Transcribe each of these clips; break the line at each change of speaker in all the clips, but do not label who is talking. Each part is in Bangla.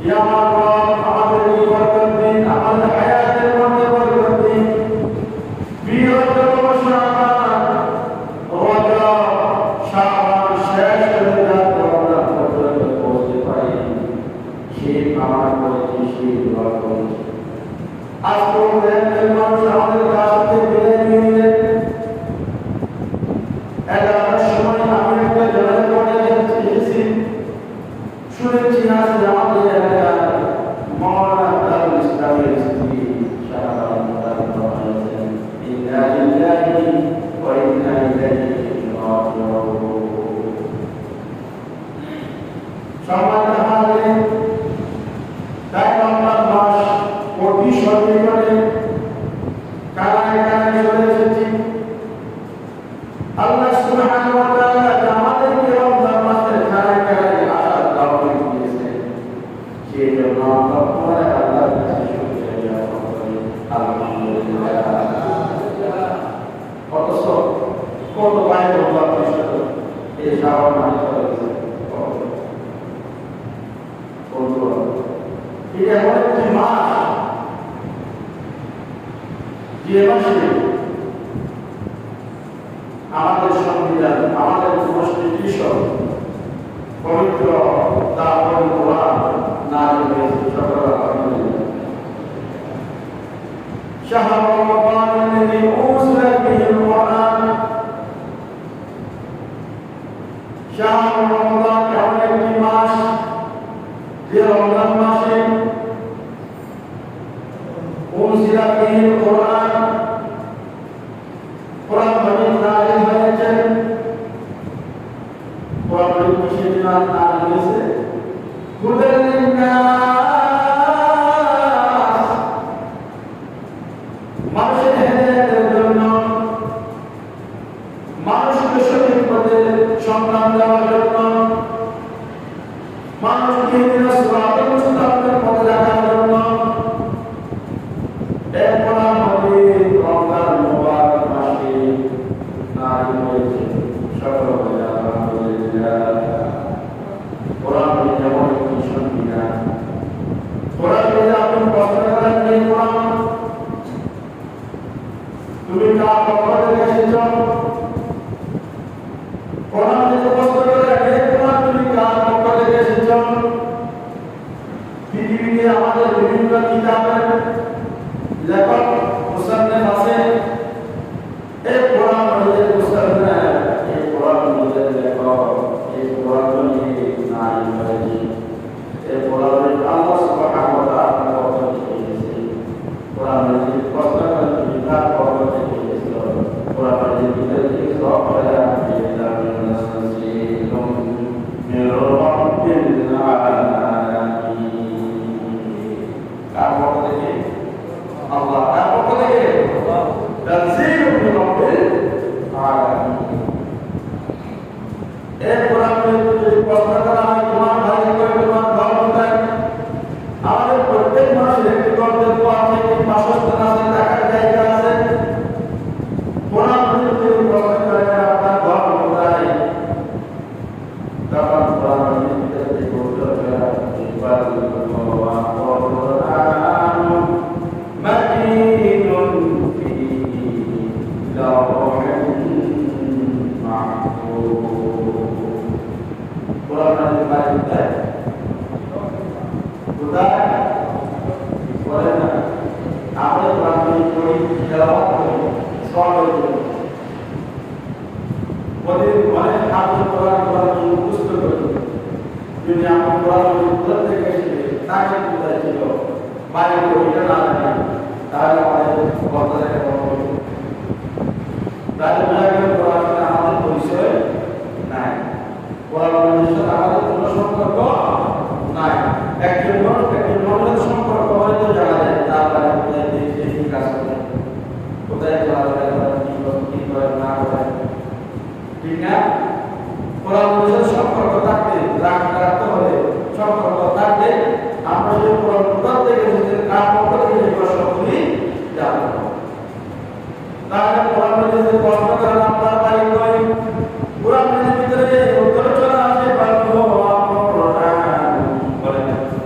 ইয়া রব আমাদের বরকত দিন, আমাদের হায়াতের মধ্যে বরকত দিন। বৃহত্তম শাবান রজব শাবান শেষ হয়ে যাতে আমরা পর্যন্ত পৌঁছতে পারি সেই কামনা করেছি, সেই দোয়া করেছি। আজকে একজন মানুষ আমাদের কাছ থেকে বিদায় নিয়ে নিলেন। 11টার সময় আমি একটা জেলায় পড়ে এসেছি, শুনেছি আজ আমাদের এলাকায় মৌলানা তাজুল ইসলামের স্ত্রী শাহবান হয়েছেন। ইন্না লিল্লাহি ওয়া ইন্না ইলাইহি রাজিউন। সম্মানিত হাজিরিন, তাই রমজান মাস অতি সন্নিকটে, কানায় কানায় চলে এসেছি। আল্লাহ সুবহানাহু ওয়া তাআলা আমাদেরকে রমজান মাসের কানায় কানায় আসার তৌফিক দিয়েছেন। সেই জন্য আমরা পুনরায় আল্লাহর কাছে শুকরিয়া জ্ঞাপন করি, আলহামদুলিল্লাহ। অথচ কত বাইরে রমজান মাস এই শ্রাবণ মাসে চলে গেছে। এটা এমন একটি মাস যে মাসে আমাদের সংবিধান, আমাদের কনস্টিটিউশন পবিত্র তারপর কোরআন নাযিল হয়েছে। সকল আলহামদুলিল্লাহ। শাহর রমাদান الذي أنزل فيه القرآن। শাহর রমাদান এমন একটি মাস যে রমজান মাসে أنزل فيه القرآن কোরআন মাজিদ নাযিল হয়েছে। কোরআন মাজিদ সেদিন নাযিল হয়েছে হুদাল লিন্নাস, মানুষের হেদায়েতের জন্য, মানুষকে সঠিক পথে সন্ধান দেওয়ার জন্য, মানুষকে সিরাতাল মুস্তাকিমের পথে রাখার জন্য এই কোরআন মাজিদ রমজান মুবারক মাসে নাযিল হয়েছে। সকল আলহামদুলিল্লাহ। কোরআন মাজিদ এমন একটি সংবিধান, কোরআন মাজিদ আপনি প্রশ্ন করেন এই কোরআন তুমি কার পক্ষ থেকে এসেছ? কোরআন মাজিদ প্রশ্ন করেন এই কোরআন তুমি কার পক্ষ থেকে এসেছ? পৃথিবীতে আমাদের বিভিন্ন কিতাবের লেখক মুসান্নিফ আছে, এই কোরআন মাজিদের মুসান্নিফ, এই কোরআন মাজিদের লেখক, এই কোরআন মাজিদ নাযিল হয়েছে। এই কোরআন মাজিদ আল্লাহ সুবহানাহু ওয়া তাআলার পক্ষ থেকে এসেছে। কোরআন মাজিদ প্রশ্ন করেন তুমি কার পক্ষ থেকে এসেছ? কোরআন মাজিদ ভিতরে থেকে সব বলা আছে মির রাব্বিল আলামিন। কার পক্ষ থেকে? আল্লাহ। কার পক্ষ থেকে? তানজিলুম মির রাব্বিল আলামিন। এই কোরআন যদি প্রশ্ন করা হয় তোমার ভাই করে তোমার ধর্ম কোথায়, আমাদের প্রত্যেক মানুষের একটি গন্তব্য আছে, একটি বাসস্থান আছে, থাকার জায়গা আছে। কোরআন যদি প্রশ্ন করে আপনার ধর্ম কোথায়, তখন কোরআন ভিতরে থেকে উত্তর দেওয়া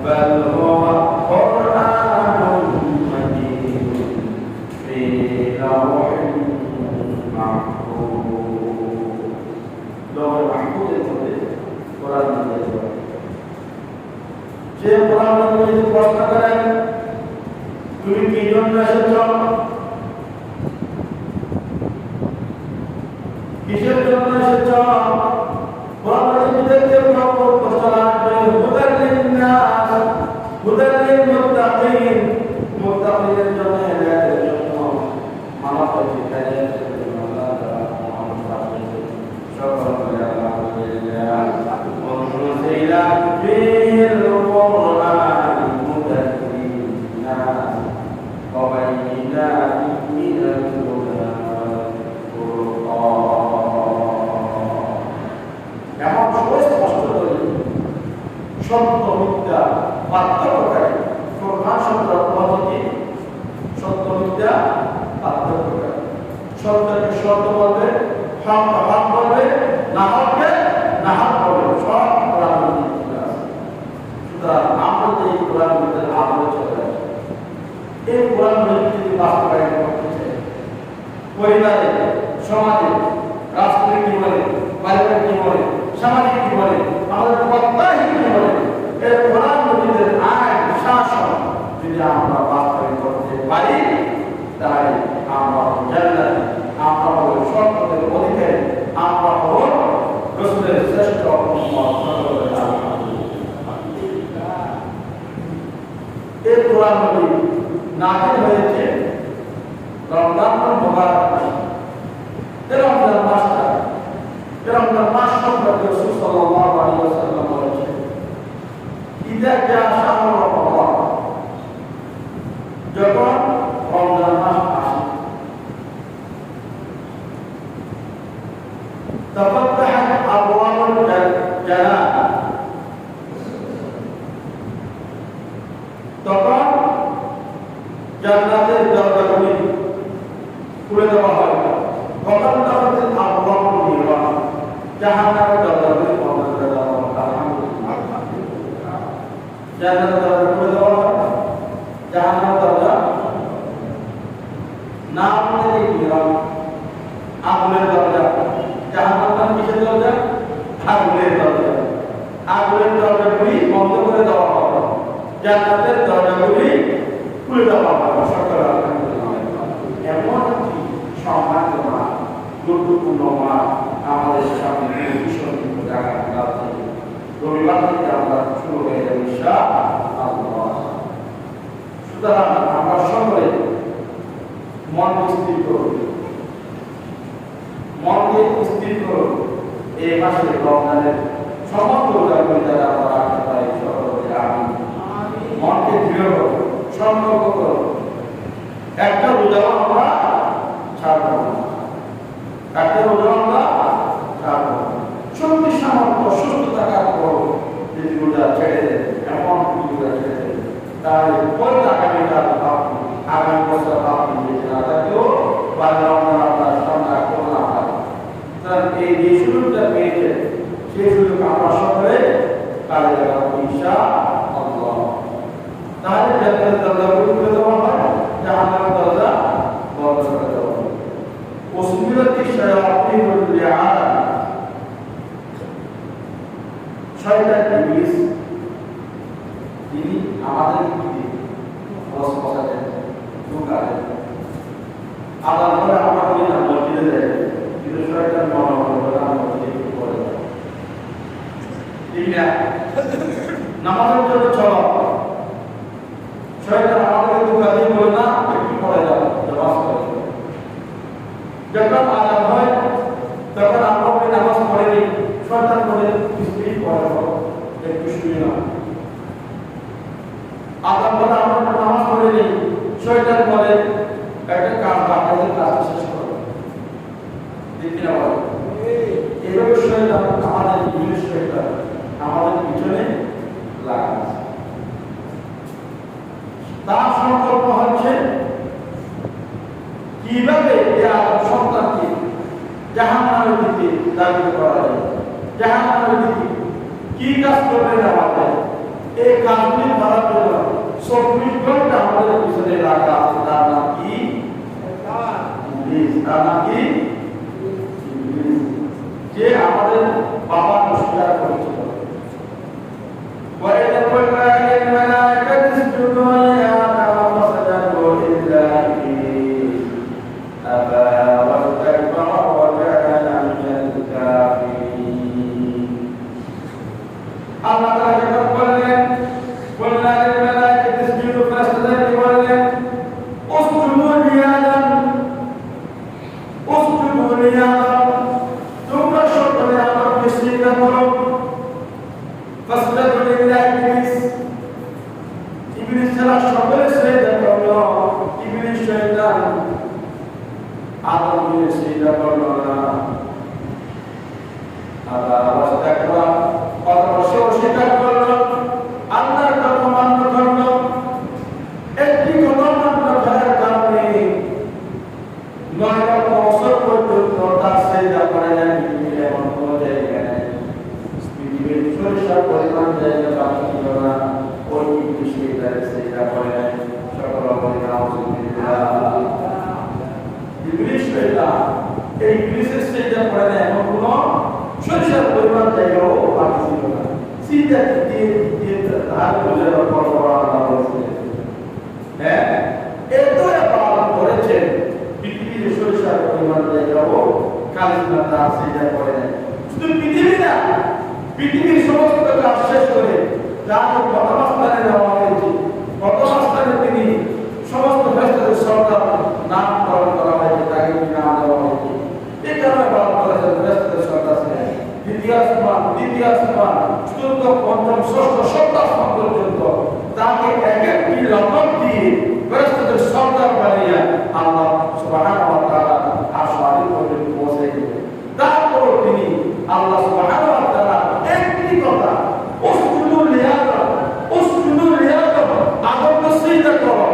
Bal
যদি প্রশ্ন করেন তুমি কি জন্য এসেছ, কিসের জন্য এসেছ, কোরআন নিজেকে প্রশ্ন রাখবে হুদাল লিন্নাস হুদাল লিল মুত্তাকিন, মুত্তাকিনের জন্য হেদায়েতের জন্য মানব হিদায়াতের জন্য আল্লাহ তাআলা মুহাম্মদ সাল্লাল্লাহু আলাইহি ওয়াসাল্লাম উনজিলা ফিল কুরআন মুদাক্কিরিনা ওয়া বাইয়িনাতিন মিনাল হুদা ওয়াল ফুরকান। এমন স্পষ্ট করে সত্য মিথ্যা পার্থক্যকারী কোরআন শব্দের অর্থ কি? সত্য মিথ্যা পার্থক্যকারী। সত্যকে সত্য বলবে, হককে হক বলবে, না হককে না হক বলবে, সব কোরআনের মধ্যে আছে। সুতরাং আমরা যে এই কোরআনের মধ্যে আমলে চলে আসি, এই কোরআনের যদি বাস্তবায়ন করতে চাই, পরিবারে, সমাজে, রাষ্ট্রের জীবনে, পারিবারিক জীবনে, সামাজিক জীবনে, আমাদের প্রত্যেক জীবনে এই কোরআন মজিদের আইন শাসন যদি আমরা বাস্তবায়ন করতে পারি, তাহলে আমরা জান্নাতে, আমরা হব সত্যের অধিকারী, আমরা হব রাসূলের শ্রেষ্ঠ উম্মত সাল্লাল্লাহু আলাইহি ওয়াসাল্লাম। এই কোরআন মজিদ নাযিল হয়েছে রমজান মুবারক মাসে। রমজান মাসটা রমজান মাস সম্পর্কে রাসূল সাল্লাল্লাহু আলাইহি ওয়াসাল্লাম বলেছেন, ইযা জা শাহরু রমাদান, যখন রমজান মাস আসে, তাফাত্তাহাত আবওয়াবুল জান্নাত, তখন জান্নাতের দরজাগুলি খুলে দেওয়া হয়। তখন তাদের আবওয়াবুল নিরান, জাহান্নামের দরজাগুলি বন্ধ করে দেওয়া হয়। আলহামদুলিল্লাহ, জান্নাতের দরজা খুলে দেওয়া হয়, জাহান্নামের দরজা না খুলে নিরান, আগুনের দরজা। জাহান্নাম কিসের দরজা? আগুনের দরজা। আগুনের দরজাগুলি বন্ধ করে দেওয়া হবে, জান্নাতের দরজাগুলি খুলে দেওয়া হবে। সকল আলহামদুলিল্লাহ। এমন একটি সম্মানিত মা, গুরুত্বপূর্ণ মা আমাদের সামনে ভীষণ জায়গা আছে। রবিবার থেকে আমরা শুরু হয়ে যাবে ইনশাআল্লাহ। সুতরাং আমরা সকলে মনকে স্থির করব, মনকে স্থির করব। এই মাসে রমজানের সমস্ত রোজাগুলি যারা আমরা রাখতে পারি, সকলকে আমি মনকে দৃঢ় করব, সংকল্প করব, একটা রোজাও আমরা ছাড়ব না, একটা রোজাও আমরা ছাড়ব না। শক্তি সামর্থ্য সুস্থ থাকার পর যদি রোজা ছেড়ে দেয়, এমন রোজা ছেড়ে দেয়, তাহলে পরে আগামীকাল আপনি, আগামী বছর আপনি যেতে না থাকলেও বাংলা আপনার সামনে কোনো না পারে। সুতরাং এই যে সুযোগটা পেয়েছে, সেই সুযোগ আমরা সকলে কাজে লাগাবো ইনশাআল্লাহ। তাহলে জান্নাতের দরজা খুলে দেওয়া হয়, জাহান্নামের দরজা বন্ধ করে দেওয়া হয়। ওসমিরাতি শায়াতিনুল লিআন, শয়তান ইবলিস, তিনি আমাদের দিকে ওয়াসওয়াসা দেন, ধোঁকা দেন। আল্লাহ বলে আমরা বলি না মসজিদে যাই, কিন্তু শয়তান মনে করে আমরা মসজিদে পড়ে যাই, ঠিক না? নামাজের জন্য চলো, শয়তান আমাদের ধোঁকা দিয়ে বলে না একটু পড়ে যাও, নামাজ পড়ে। যখন আযান হয় তখন আমরা ওই নামাজ পড়ে নিই, শয়তান বলে স্ত্রী পড়ে একটু শুয়ে নাও। আযান বলে আমরা নামাজ পড়ে নিই, শয়তান বলে একটা কাজ বাকি কাজ শেষ করো, দেখি না বলে। এভাবে শয়তান আমাদের ইংলিশ শয়তান আমাদের পিছনে লাগা আছে। তার সংকল্প হচ্ছে কিভাবে এই আদম সন্তানকে জাহান্নামের দিকে দাবিত করা যায়, জাহান্নামের দিকে কি কাজ করবে আমাদের, এই কাজগুলি করার জন্য 24 ঘন্টা আমাদের পিছনে লাগা আছে। তার নাম কি? ইবলিস। তার নাম কি? ইবলিস, যে আমাদের বাবা অস্বীকার করেছিল। وَإِذْ قُلْنَا لِلْمَلَائِكَةِ ইবলিস ছাড়া সকলে সিজদা করলো, ইবলিস শয়তান আদমকে সিজদা করলো না। আল্লাহ ওয়াস্তাকবার অবশ্য স্বীকার করলো, আল্লাহর কথা মান্য করলো। একটি কথা মান্য করার কারণে 9 বছর পর্যন্ত তার সিজদা করে না। পৃথিবীর এমন কোনো জায়গা নেই, পৃথিবীর সরিষার পরিমাণ জায়গা বাকি ছিল না ওই ইবলিস সিজদা করে নাই। সকল বলে নাউযুবিল্লাহ। ইবলিস শয়তান এই ইবলিসের সিজদা করে না এমন কোনো সরিষার পরিমাণ জায়গাও বাকি ছিল না। সিজদা দিয়ে তার বুঝের উপর আল্লাহ বলেছিলেন, হ্যাঁ এত ইবাদত করেছেন পৃথিবীর সরিষার পরিমাণ জায়গাও খালি না তার সিজদা করে নাই। শুধু পৃথিবী না, পৃথিবীর সমস্ত কাজ শেষ করে যাকে প্রথম স্থানে দেওয়া হয়েছে, প্রথম স্থানে তিনি সমস্ত ফেরেশতাদের সর্দার নামকরণ করা হয়েছে, তাকে নাম দেওয়া হয়েছে। এই কারণে বলা হয়েছে ফেরেশতাদের সর্দার ছিলেন। দ্বিতীয় আসমান, তৃতীয় আসমান, চতুর্থ, পঞ্চম, ষষ্ঠ, সপ্তম আসমান পর্যন্ত তাকে এক একটি রকম দিয়ে ফেরেশতাদের সর্দার বানিয়ে আল্লাহ সুবহানাহু ওয়া তাআলা আরশ পর্যন্ত পৌঁছে দিলেন। তারপর তিনি আল্লাহ সুবহানাহু ওয়া তাআলা একটি কথা উসজুদু লিআদম আদমকে সিজদা করো,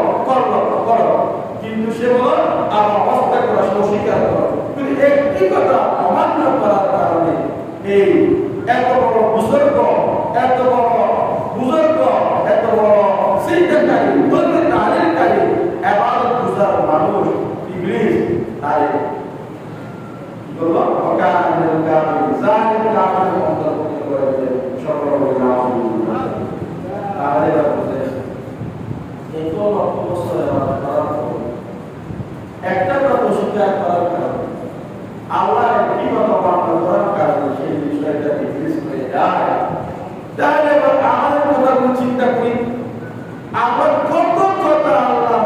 কিন্তু সে বলে আমার অবস্থা করা অস্বীকার করো। কিন্তু একটি কথা অমান্য করার কারণে এই এত বড় বুজুর্গ, এত বড় সিজদাকারী, তালিমকারী, ইবাদত গুজার মানুষ ইবলিস তারে বলল অকানের কাফির, জালিম কাফির অন্তর্ভুক্ত করেছে। সকল বলে নাউযুবিল্লাহ। তাহলে বলতে এত লক্ষ বছর ইবাদত করার পর একটা কথা অস্বীকার করার কারণে, আল্লাহ একটি কথা মান্য করার কারণে সেই বিষয়টা ইবলিস হয়ে যায়। তাহলে আমাদের কথাগুলো চিন্তা করি, আবার কত কথা আল্লাহ,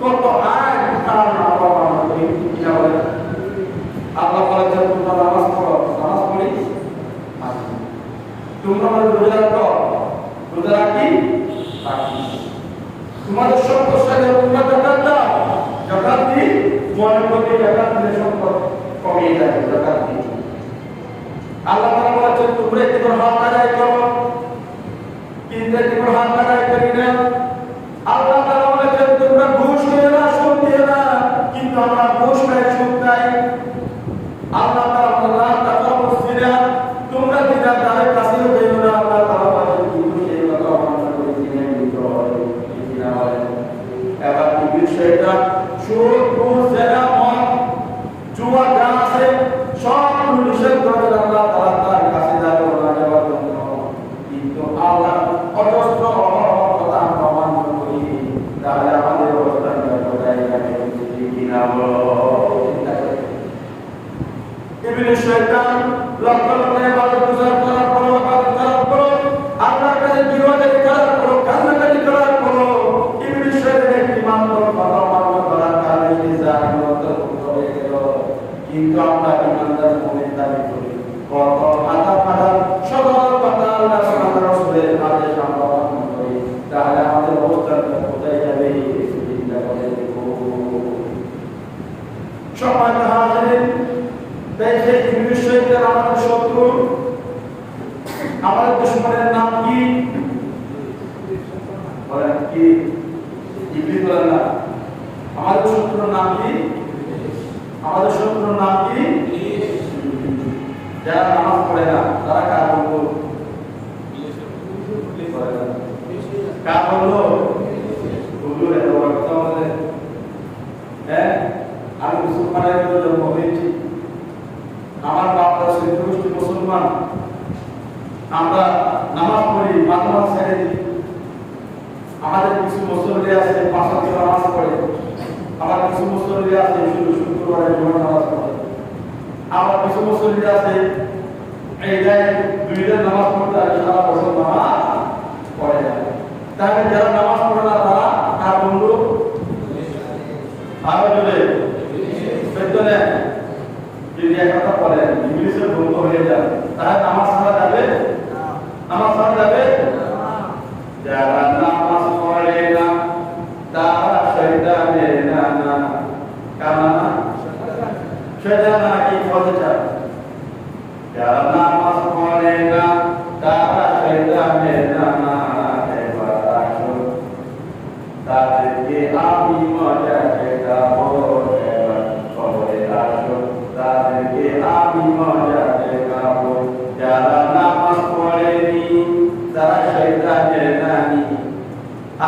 কত আয়াত আল্লাহ মান্য করি কিনা বলে। আল্লাহ বলেছেন তোমরা নামাজ পড়ো, নামাজ পড়ি, তোমরা রোজা রাখো, রোজা রাখি, তোমাদের সম্পদ সাথে তোমরা যাকাত দাও, যাকাত দি, মনে করতে যাকাত দিলে সম্পদ কমিয়ে যাবে, যাকাত দি। আল্লাহ তাআলা বলেছেন তোমরা একবার হক আদায় করো, কিন্তু একবার হক আদায় করি না। আল্লাহ তাআলা বলেছেন তোমরা ঘুষ দিও না, সুদ দিও না, কিন্তু আমরা ঘুষ খাই, সুদ খাই। আল্লাহ তাআলা বলেন তাকাবুস সিনা, তোমরা দিনা তাদের কাছেও যেও না। আল্লাহ তাআলা বলেন কিন্তু সেই কথা অমান্য করে দিনে দিতে হয়, কিনা বলেন। এবার এই বিষয়টা সুদ, ঘুষ, জেনা, মদ, জুয়া যা আছে সব নিষেধ করেন আল্লাহ তাআলা, তার কাছে যাবে না যাওয়ার জন্য। কিন্তু আল্লাহ অজস্র কথা আমরা অমান্য করি, তাহলে আমাদের অবস্থানটা কোথায় যাবে, কিনা বলো। ইবলিস শয়তান লক্ষ লক্ষ ইবাদত গুজার করার পর আল্লাহর কাছে বিরোধিতা করার পর, কান্নাকাটি করার পর ইবলিস শয়তান একটি মাত্র কথা মান্য করার কারণে সে জাহান্নামে অন্তর্ভুক্ত হয়ে গেল। কিন্তু আমরা ইমানদার মুমিন দাবি করি, কত হাজার সকল কথা আল্লাহ সুবহানাহু রাসূলের আদেশ আমরা পালন করি, তাহলে আমাদের অবস্থাটা কোথায় যাবে চিন্তা করে দেখো। সম্মানিত হাজিরিন, তাই সেই ইবলিস শয়তান আমাদের শত্রু, আমাদের দুশমনের নাম কি বলেন? কি ইবলিস বলেন না? আমাদের শত্রুর নাম কি? আমাদের শত্রুর নাম কি? যারা নামাজ পড়ে না তারা কার বন্ধু? কার বন্ধু? হুজুর এত বড় কথা বলে, হ্যাঁ আমি মুসলমানের জন্ম হয়েছি, আমার বাপরা শ্রীকৃষ্ণ মুসলমান, আমরা নামাজ পড়ি, মাদ্রাসা ছেড়ে দিই। আমাদের কিছু মুসল্লি আছে 5 ওয়াক্ত নামাজ পড়ে, আবার কিছু মুসল্লি আছে শুধু শুক্রবারে জুমার নামাজ পড়ে, আবার কিছু মুসল্লি আছে এই যায় 2 দিন নামাজ পড়তে আর সারা বছর নামাজ পড়ে না। তাহলে যারা নামাজ পড়ে না তারা কার বন্ধু? আরো জোরে বেতনে যদি এক কথা বলেন ইংলিশের বন্ধু হয়ে যাবে, তাহলে নামাজ ছাড়া যাবে? নামাজ ছাড়া যাবে? যারা নামাজ পড়ে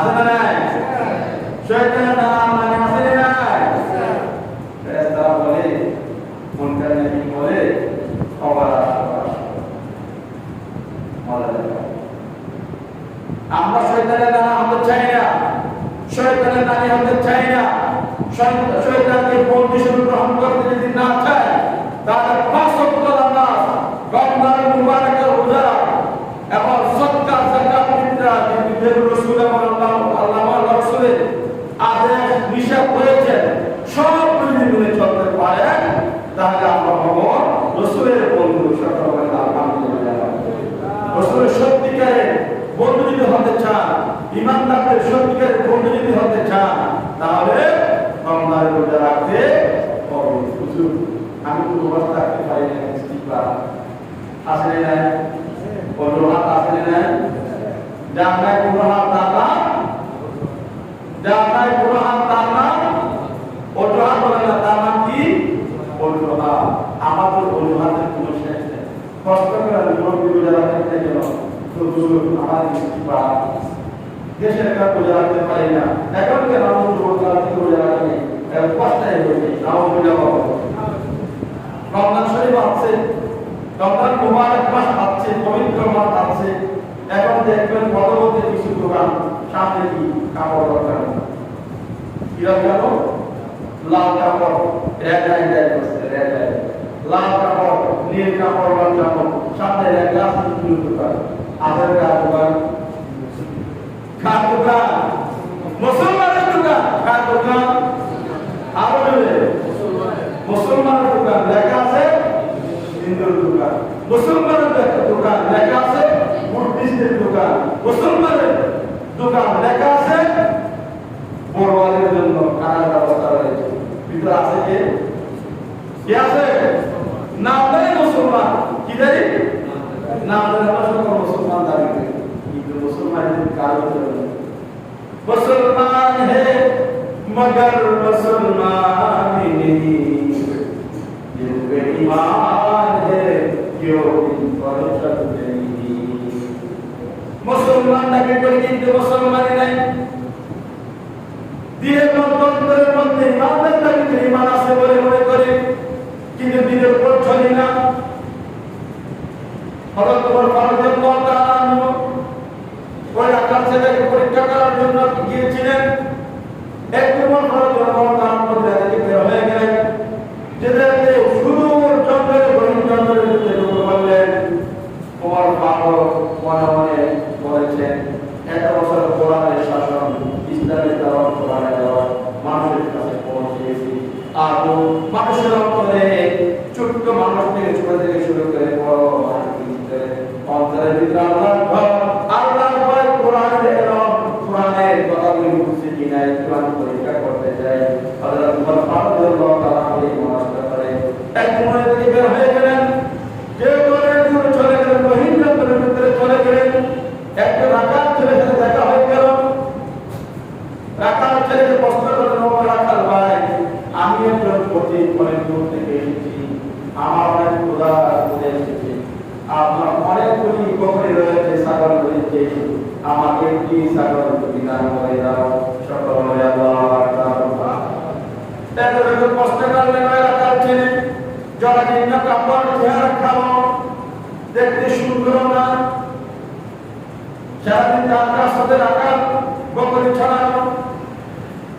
আছে না নাই? শয়তানের নাম মানে আছে না নাই? ফেরেশতারা বলে মুনকার নাকি বলে খবর আমরা শয়তানের নাম হতে চাই না, শয়তানের নামে হতে চাই না। শয়তানকে বন্ধু হিসেবে গ্রহণ করতে যদি না চায় তাহলে 5 ওয়াক্ত নামাজ, রমজানের মুবারকের রোজা এবং সদকা যাকাত ফিতরা যে রাসূল এবং আল্লাহ রাসূলের আদেশ নিষেধ করেছে সব যদি মেনে চলতে পারে তাহলে আমরা হব রাসূলের বন্ধু। সকলে আলহামদুলিল্লাহ। রাসূলের সত্যিকারের বন্ধু যদি হতে চান, ইমানদারদের সত্যিকারের বন্ধু যদি হতে চান তাহলে রমজানের রোজা রাখতে হবে। হুজুর আমি তো রোজা রাখতে পারি না, ইস্তিগফার আসলে না, অজুহাত আসলে না, জানাই গুনাহ তাআলা, জানাই গুনাহ তাআলা, অজুহাত বলে না, তাআলা কি অজুহাত। আমাদের অজুহাতের কোনো শেষ নেই। কষ্ট করে রোজা রাখতে গেল তো হুজুর আমার ইস্তিগফার দেশের কাজ রোজা রাখতে পারি না, এখন কেন রোজা রাখতে কষ্টায় হয়েছে। রমজান শরীফ আছে, রমজান মুবারক মাস আছে, পবিত্র মাস আছে, এখন দেখবেন পরবর্তী কিছু দোকান সামনে কি কাপড় দরকার কিরকম গেল লাল কাপড় রেড লাইন করছে, রেড লাইন লাল কাপড় নীল কাপড় লাল কাপড় সামনে রেড লাইন দোকান আধার কার্ড দোকান খাদ দোকান মুসলমানের দোকান খাদ দোকান আরো মুসলমানের দোকান লেখা আছে হিন্দুর দোকান, মুসলমানের দোকান লেখা আছে বুদ্ধিস্টের দোকান, মুসলমানের দোকান লেখা আছে বড়ওয়ালের জন্য কানার ব্যবস্থা রয়েছে। ভিতরে আছে কি আছে? নাম দেয় মুসলমান, কি দেয় নাম দেয় আমরা মুসলমান দাবি করি, কিন্তু মুসলমানের কারো मुसलमान है मगर मुसलमान नहीं, जिन पे ईमान है क्यों इन पर शक नहीं। मुसलमान নাকি করে কিন্তু মুসলমানই নাই। দিনের মধ্যে ইমানের দাবি করে ইমান আছে বলে মনে করে কিন্তু দিনের উপর চলে না। হযরত ওমর রাদিয়াল্লাহু তাআলা আনহু ওই আকাশ ছেলেকে পরীক্ষা করার জন্য গিয়েছিলেন। একদিন মধ্যে বের হয়ে গেলেন, যেতে সুদূর জঙ্গলে গহীন জঙ্গলের মধ্যে ঢুকে পড়লেন। ওমর ফারুক মনে মনে বলেছেন, এত বছর কোরআনের শাসন, ইসলামের দাওয়াত, কোরআনের দাওয়াত মানুষের কাছে পৌঁছেছি, আর মানুষের অন্তরে ছোট্ট মানুষ থেকে ছোট থেকে শুরু করে বড় অন্তরের ভিতরে আল্লাহর ভয় কোরআনের এলম, কোরআনের কথাগুলি বুঝছে কিনা কোরআন পরীক্ষা করতে চাই। হযরত ওমর ফারুক রাদিয়াল্লাহু তাআলা এই মনস্থ করে এক মনে থেকে বের হয়ে গেলেন। যে দূরে দূরে চলে গেলেন, গহীন জঙ্গলের ভিতরে চলে গেলেন। একটা রাকাত ছেলের সাথে দেখা হয়ে গেল। রাকাত ছেলেকে প্রশ্ন করলেন, ওমর রাকাত ভাই, আমি একজন পথিক অনেক দূর থেকে এসেছি, আমার অনেক ক্ষুধা করে এসেছি, আপনার অনেকগুলি বকরি রয়েছে, ছাগল রয়েছে, আমাকে কি ছাগল বিধান করে দাও। সকল বলে আল্লাহু আকবার। তারপরে প্রশ্ন করলেন, রাকাত ছেলে জরাজীর্ণ কাপড়, চেহারা কালো, দেখতে সুন্দর না, সারাদিন তার সাথে রাখা বকরি ছড়ানো।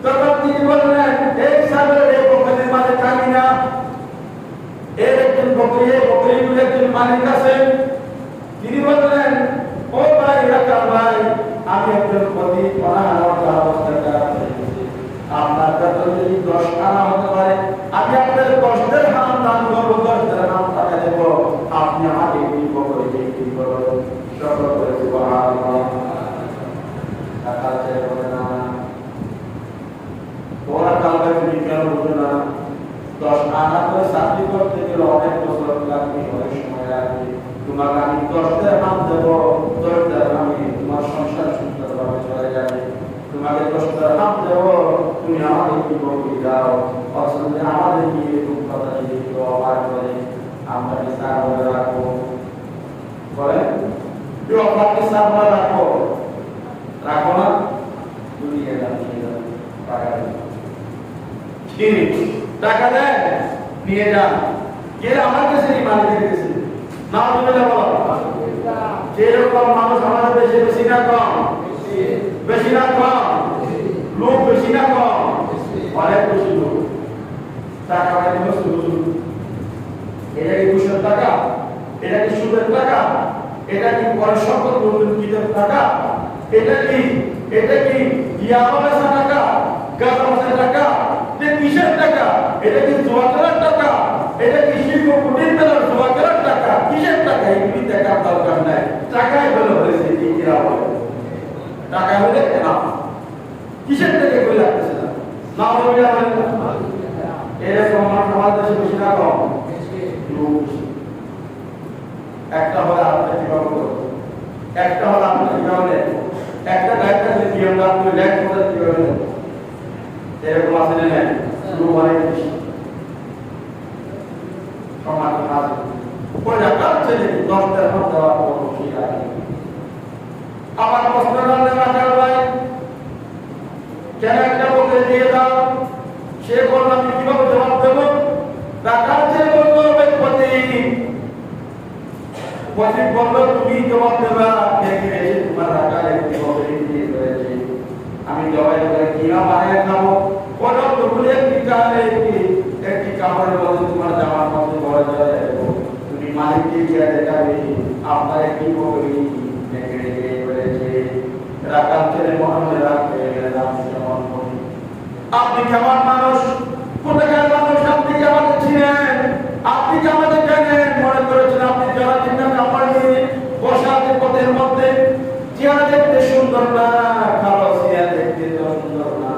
তখন তিনি বললেন, এই ছাগলের এই বকরির মাঝে থাকি না, এর একজন বকরি, এই বকরিগুলো একজন মালিক আছে। তিনি বললেন, ও ভাই রাকাত ভাই, আমি একজন পতি আপনার বেতন যদি 10 আনা হতে পারে, আমি আপনার 10 দিরহাম দান করবো, 10 দিরহাম টাকা দেব, আপনি আমাকে কি বকরি বিক্রি করুন। সকল করে সুবহানাল্লাহ। রাকাত ছেলে বলে, না ওরা কালকে তুমি কেন বুঝো না, 10 আনা করে চাকরি করতে গেলে অনেক বছর লাগবে, অনেক সময় লাগবে, তোমাকে আমি 10 দিরহাম দেব, 10 দিরহামে তোমার সংসার সুন্দরভাবে চলে যাবে, তোমাকে 10 দিরহাম দেব, তুমি আমাকে কি বকরি দাও। অসুবিধা আমাদের কি এরকম কথা যদি কেউ অবাক করে, আমরা কি ছাগল রাখবো? বলে কেউ আপনাকে ছাগল রাখবো, রাখবো না। কিনি টাকা দেন নিয়ে যান কে আমার কাছে মালিকের কাছে না বলে বলো যেরকম মানুষ আমাদের দেশে বেশি না কম বেশি না কম লোক বেশি না কম অনেক বেশি লোক টাকা মানে সুদ এটা কি ঘুষের টাকা এটা কি সুদের টাকা এটা কি পরিশোধ দুর্নীতির টাকা এটা কি ইয়াবাসা টাকা গাঁজা টাকা যে কিসের টাকা এটা কি জুয়া খেলার টাকা এটা কি শিল্প কুটির মেলার জুয়া খেলার টাকা কিসের টাকা এগুলি টাকার দরকার নাই টাকাই হলো হয়েছে কি কিরা বলে টাকা হলে না কিসের টাকা কই লাগতেছে না বলবি এরকম মানুষ আমাদের দেশে বেশি না কম একটা হলো আপনার জীবন একটা হলো আপনার জীবনে একটা দায়িত্ব যে জীবন আপনি ল্যাক করে জীবনে এরকম আছে না শুরু অনেক বেশি সমাজ আছে ওই রাখার ছেলে 10টার মধ্যে দেওয়া কোনো ঠিক আছে আমার প্রশ্ন করলে মাথার ভাই কেন একটা বলে দিয়ে দাও সে বলল আমি কিভাবে জবাব দেবো রাখার ছেলে বললো পতি বলল তুমি জবাব দেবা দেখে এসে তোমার রাখার একটি বকরি দিয়ে রয়েছে আমি জবাব করে কিনা বানিয়ে খাবো কোন টুকুলে একটি কাপড়ের মধ্যে তোমার জামার মধ্যে বড় যায় তুমি মালিককে গিয়ে দেখাবে আপনার কি বকরি দেখে রেখে বলেছে রাখার ছেলে মহামে রাখবে আপনি কেমন মানুষ কোথাকার মানুষ আপনি কি আমাদের ছিলেন আপনি কি আমাদের জানেন মনে করেছেন আপনি যারা চিন্তা কাপড় নিয়ে বসা আছে পথের মধ্যে চেহারা দেখতে সুন্দর না খাওয়া চেহারা দেখতে সুন্দর না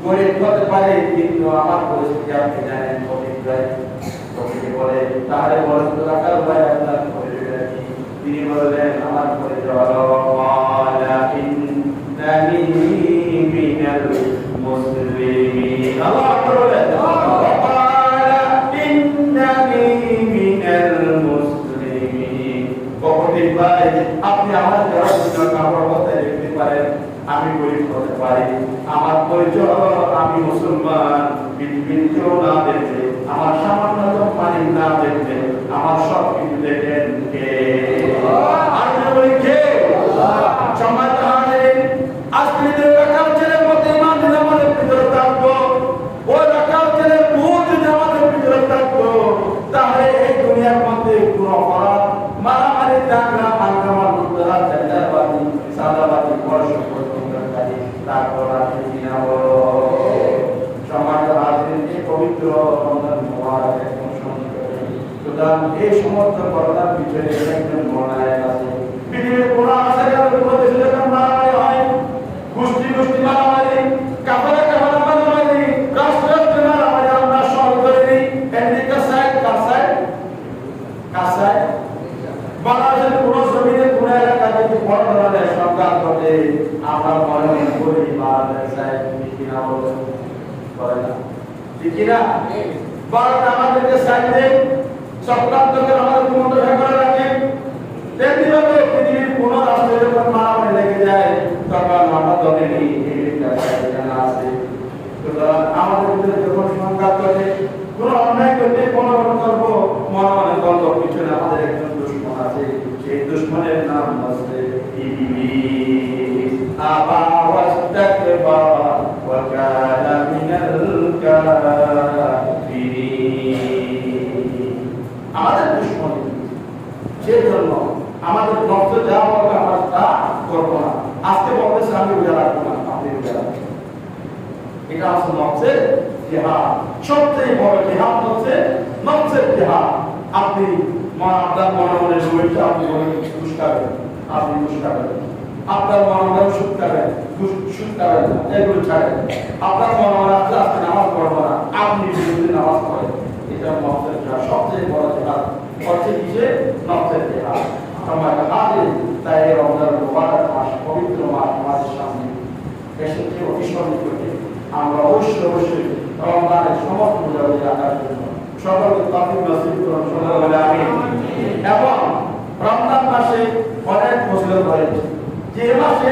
গরিব হতে পারে কিন্তু আমার পরিস্থিতি আপনি জানেন কঠিন বলে তাহলে বলেন তো রাখার ভাই আপনার পরিচয় কি তিনি বললেন আমার পরিচয় মিনাল মুসলিমিন আল্লাহ আকবার বলেন আপনি আমার কাপড় বলতে দেখতে পারেন আমি গরিব হতে পারি আমার পরিচয় আমি মুসলমান পৃথিবীর কেউ না দেখবে আমার সামান্য পানি না দেখবে আমার সব কিছু দেখেন কে আমি বলি কে সমাজ আজকে রাখার ছেলের মধ্যে ইমান যদি আমাদের ভিতরে থাকতো ওই রাখার ছেলের ভুল যদি আমাদের ভিতরে থাকতো তাহলে এই দুনিয়ার মধ্যে কোনো অপরাধ মারামারি দাঙ্গা হাঙ্গামা লুটতরা টেন্ডারবাজি সাদাবাজি পরস্পর প্রতিযোগিতাকারী তারপর আপনি কিনা বলো সমাজ রাজনীতি পবিত্র রমজান মুবারক একদম সুতরাং এই সমস্ত করোনার পিছনে একজন মনায়ক আছে পৃথিবীর কোন আছে কোনো দেশে যখন মারামারি হয় গোষ্ঠী মারামারি কাপড়ে মারামারি রাষ্ট্র মারামারি আমরা সব করে নিই আমেরিকা সাইড কাসায় বাংলাদেশের পুরো জমিনে পুরো এলাকা যদি বড় ধরনের সংঘাত ঘটে আমরা মনে করি বাংলাদেশ সাইড কিনা বলে না ঠিক কিনা ভারত আমাদেরকে সাইডে চক্রান্তকে আমাদের মধ্যে করে রাখে তেমনিভাবে পৃথিবীর কোন রাষ্ট্রে যখন মারামারি লেগে যায় তখন আমরা দলে নিই জানা আছে সুতরাং আমাদের ভিতরে যখন সংঘাত ঘটে কোন অন্যায় করতে কোনো করব মনে বন্ধ পিছনে আমাদের একজন দুশমন আছে সেই দুশমনের নাম হচ্ছে ইবলিস আবা ওয়াস্তাকবারা ওয়া কানা মিনাল কাফিরিন আমাদের দুশমন সেজন্য আমাদের নফস যা বলবে আমরা তা করব না আজকে বলতেছে আমি রোজা রাখবো না আপনি রোজা রাখবেন এটা হচ্ছে নফসের জিহাদ সবচেয়ে বড় জিহাদ হচ্ছে নফসের জিহাদ আপনি আপনার মনে রয়েছে আপনি দুষ্কারেন আপনি দুষ্কারেন আপনার মনে সুৎকারেন সুৎকারেন এগুলো ছাড়েন আপনার মনে আছে আজকে নামাজ পড়বো না আপনি বিরুদ্ধে নামাজ পড়েন এটা নফসের জিহাদ সবচেয়ে বড় জিহাদ হচ্ছে কিসে নফসের জিহাদ আমার হাতে তাই রমজান মুবারক মাস পবিত্র মাস আমাদের সামনে এসেছে অভিসরণ করতে আমরা অবশ্যই রমজানের সমস্ত মুজাহিদ রাখার জন্য সকলকে তৌফিক নসিব করুন বলে আমিন এবং রমজান মাসে অনেক ফজিলত রয়েছে যে মাসে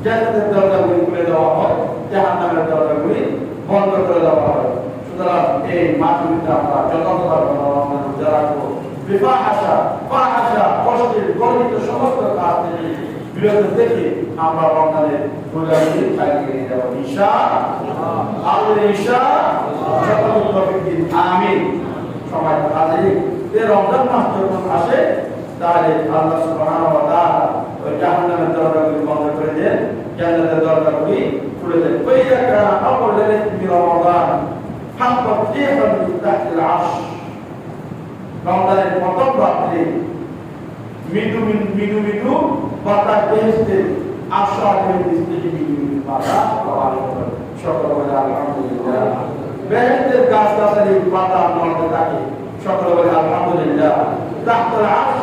জান্নাতের দরজাগুলি খুলে দেওয়া হয় জাহান্নামের দরজাগুলি বন্ধ করে দেওয়া হয়। সুতরাং এই মাহফিলটা আমরা যথাযথভাবে রোজা রাখবো। বিফাহাশা ফাহাশা অশ্লীল গর্হিত সমস্ত কাজ থেকে বিরত থেকে আমরা রমজানের রোজাগুলি চালিয়ে নিয়ে যাব ইনশাআল্লাহ। আমিন। সবাই হাজির। এই রমজান মাস যখন আসে তাহলে আল্লাহ সুবহানাহু ওয়া তাআলা ওই জাহান্নামের দরজাগুলি বন্ধ করে দেন, জান্নাতের দরজাগুলি খুলে দেন। ওয়াইদা কানা আউয়াল লাইলাতিন মিন রমাদান হাক্কাত রিহান মিন তাহতিল আরশ। রমজানের প্রথম রাত্রে মৃদু মৃদু বাতাস বেহেশতের আশাদের নিচ থেকে মৃদু মৃদু বাতাস প্রবাহিত হয়। সকলে বলে আলহামদুলিল্লাহ। বেহেশতের গাছগাছালি পাতা নড়তে থাকে। সকলে বলে আলহামদুলিল্লাহ। তাহতাল আরশ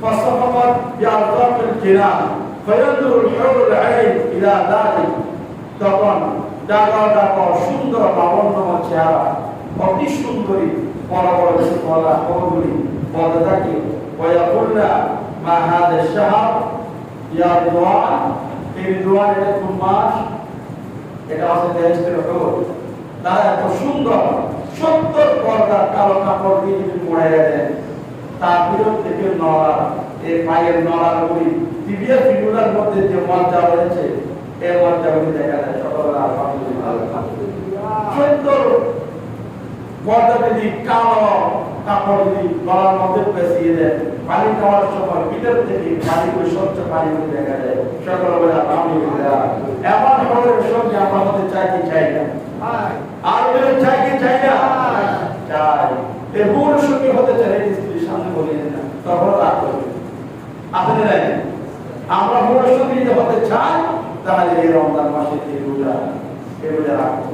فصفقت بأرزاق الجنان فينظر الحور العين إلى ذلك। তখন ডাকা সুন্দর লাবণ্যময় চেহারা, অতি সুন্দরী বড় বড় গলা কবরগুলি বলতে থাকে ওয়ায়াকুল্লা মা হাযা শাহর ইয়া রিদওয়ান। এই রিদওয়ান এটা কোন মাস? এটা হচ্ছে বেহেশতের হুর। তারা এত সুন্দর 70 পর্দার কালো কাপড় দিয়ে যদি মোড়াইয়া দেন, তার ভিতর থেকে নড়া এই পায়ের নড়াগুলি টিভিয়া ফিগুলার মধ্যে যে মজ্জা রয়েছে এই মজ্জাগুলি দেখা যায়। সকলের আলহামদুলিল্লাহ। 70 পর্দা যদি কালো কাপড় যদি গলার মধ্যে পেঁচিয়ে দেন, পানি খাওয়ার সময় ভিতর থেকে পানিগুলি স্বচ্ছ পানিগুলি দেখা যায়। সকলের আলহামদুলিল্লাহ। এমন হওয়ার সঙ্গে আমরা মধ্যে চাই কি চাই না? আর চাই কি চাই না? চাই। এই হুর সঙ্গে হতে চাই স্ত্রীর সামনে বলিয়ে না, তখন রাগ করবে। আপনি জানেন আমরা হুর সঙ্গে যদি হতে চাই তাহলে এই রমজান মাসে এই রোজা রাখবো।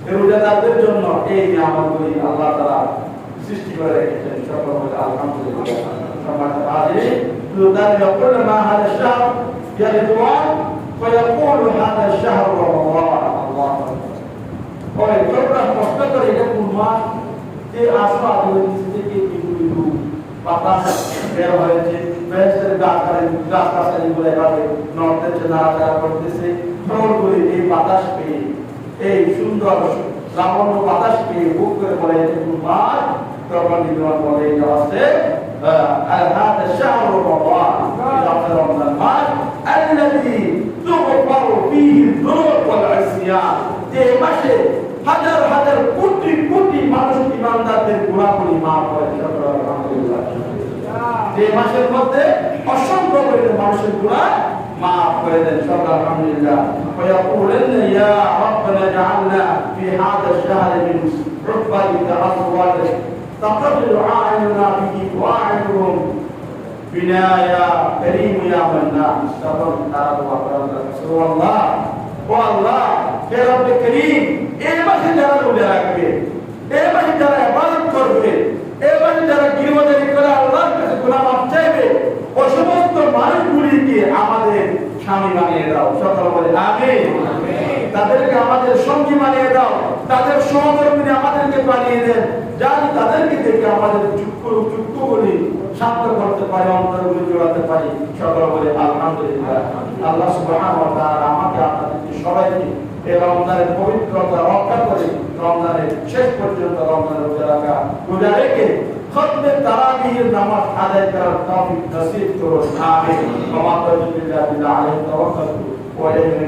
এই রোজাদারদের জন্য এই নিয়ামতগুলি আল্লাহ তাআলা সৃষ্টি করে রেখেছেন। সকল বলে আলহামদুলিল্লাহ। সম্মানিত হাজির, রোজাদার যখন মা হাদা শাহর ইয়া রিদওয়ান ফায়াকুলু হাদা শাহর রমাদান। আল্লাহু আকবার। ওই তোমরা প্রশ্ন করে এটা কোন মাস? যে আসবা আদরের নিচ থেকে কিছু বাতাস বের হয়েছে, বেহেশতের গাছগাছালি গুলো এভাবে নড়তেছে, নাড়াচাড়া করতেছে। ফলগুলি এই বাতাস পেয়ে, এই সুন্দর লাবণ্য বাতাস পেয়ে বুক করে বলে এটা কোন মাস? তখন রিদওয়ান বলে এটা হচ্ছে হাদা শাহর রমাদান। এটা হচ্ছে রমজান মাস আল্লাযী তুগফারু ফীহি যুনুব ওয়াল ইসয়ান। যে মাসে হাজার হাজার কোটি কোটি মানুষ ইমানদারদের গুনাহগুলি মাফ করে। আলহামদুলিল্লাহ। যে মাসের মধ্যে অসংখ্য পরিমাণ মানুষের গুনাহ মাফ করে দেন। সব আলহামদুলিল্লাহ। ওয়ায়াকুলুনা ইয়া রাব্বানা জাআলনা ফি হাযা আশ-শাহরি মিন উকবাতিকা আসওয়াতিক তাকাব্বাল আ'য়ুনা বিহি ওয়া আ'য়ুনুহুম বিনা ইয়া কারীম ইয়া মান্নান। তখন তারা দোয়া করেন সুবহানাল্লাহ। ও আল্লাহ, হে রব্বে করিম, এই মাসে যারা রোজা রাখবে, এই মাসে যারা ইবাদত করবে, এই মাসে যারা গিরবাদারি করে আল্লাহর কাছে গুনাহ মাফ চাইবে, ও সমস্ত মানুষগুলিকে আমাদের স্বামী বানিয়ে দাও। সকল বলে আমিন। তাদেরকে আমাদের সঙ্গী বানিয়ে দাও, তাদের সহধর্মী আমাদেরকে বানিয়ে দেন, যাতে তাদেরকে দেখে আমাদের চুক্কুগুলি শান্ত করতে পারে, অন্তরগুলি জোড়াতে পারি। সকল বলে আলহামদুলিল্লাহ। আল্লাহ সুবহানাহু ওয়া তাআলা আমাকে আপনাদেরকে সবাইকে এই রমজানের পবিত্রতা রক্ষা করে রমজানের শেষ পর্যন্ত রমজানের রোজা রেখে খতমে তারাবিহের নামাজ আদায় করার তৌফিক নসিব করুন। আমিন। ওয়া মা তাওফিক ইল্লা বিল্লাহ আলাইহি তাওয়াক্কালতু ওয়া ইলাইহি